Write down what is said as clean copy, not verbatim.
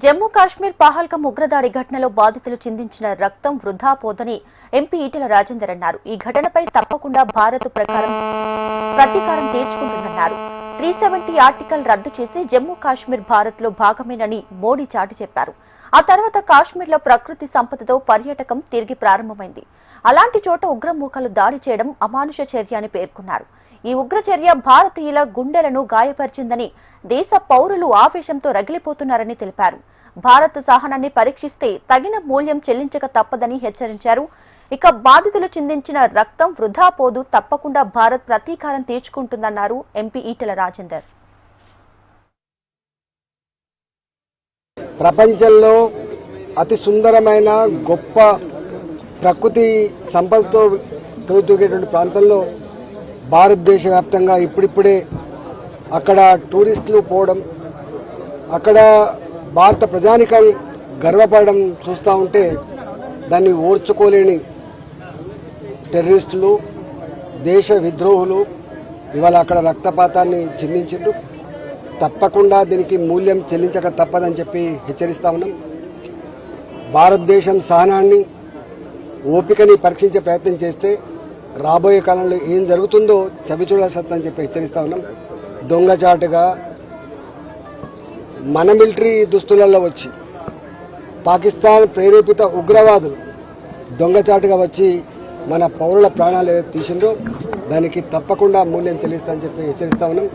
జమ్మూ కాశ్మీర్ పహల్గామ్ ఉగ్రదాడి ఘటనలో బాధితులు చిందించిన రక్తం వృధా పోదని ఎంపీ ఈటెల రాజేందర్ అన్నారు. ఈ ఘటనపై తప్పకుండా భారత్ ప్రతీకారం తీర్చుకుంటుందన్నారు. 370 ఆర్టికల్ రద్దు చేసి జమ్మూ కాశ్మీర్ భారత్ లో భాగమేనని మోడీ చాటి చెప్పారు. ఆ తర్వాత కాశ్మీర్ లో ప్రకృతి సంపదతో పర్యాటకం తిరిగి ప్రారంభమైంది. అలాంటి చోట ఉగ్రమూకలు దాడి చేయడం అమానుష చర్య అని పేర్కొన్నారు. ఈ ఉగ్ర చర్య భారతీయుల గుండెలను గాయపరిచిందని, దేశ పౌరులు ఆవేశంతో రగిలిపోతున్నారని తెలిపారు. భారత్ సహనాన్ని పరీక్షిస్తే తగిన మూల్యం చెల్లించక తప్పదని హెచ్చరించారు. ఇక బాధితులు చిందించిన రక్తం వృధా పోదు, తప్పకుండా భారత్ ప్రతీకారం తీర్చుకుంటుందన్నారు ఎంపీ ఈటెల రాజేందర్. ప్రపంచంలో అతి సుందరమైన గొప్ప ప్రకృతి సంపదతో తొలతూగేటువంటి ప్రాంతంలో భారతదేశ వ్యాప్తంగా ఇప్పుడిప్పుడే అక్కడ టూరిస్టులు పోవడం, అక్కడ భారత ప్రజానికం గర్వపడడం చూస్తూ ఉంటే దాన్ని ఓర్చుకోలేని టెర్రరిస్టులు, దేశ విద్రోహులు ఇవాళ అక్కడ రక్తపాతాన్ని చిందించిండ్రు. తప్పకుండా దీనికి మూల్యం చెల్లించక తప్పదని చెప్పి హెచ్చరిస్తా ఉన్నాం. భారతదేశం సహనాన్ని, ఓపికని పరీక్షించే ప్రయత్నం చేస్తే రాబోయే కాలంలో ఏం జరుగుతుందో చవిచూడాల్సని చెప్పి హెచ్చరిస్తా ఉన్నాం. దొంగచాటుగా మన మిలిటరీ దుస్తులలో వచ్చి పాకిస్తాన్ ప్రేరేపిత ఉగ్రవాదులు దొంగచాటుగా వచ్చి మన పౌరుల ప్రాణాలు తీసిండ్రో దానికి తప్పకుండా మూల్యం చెల్లిస్తామని చెప్పి హెచ్చరిస్తా ఉన్నాం.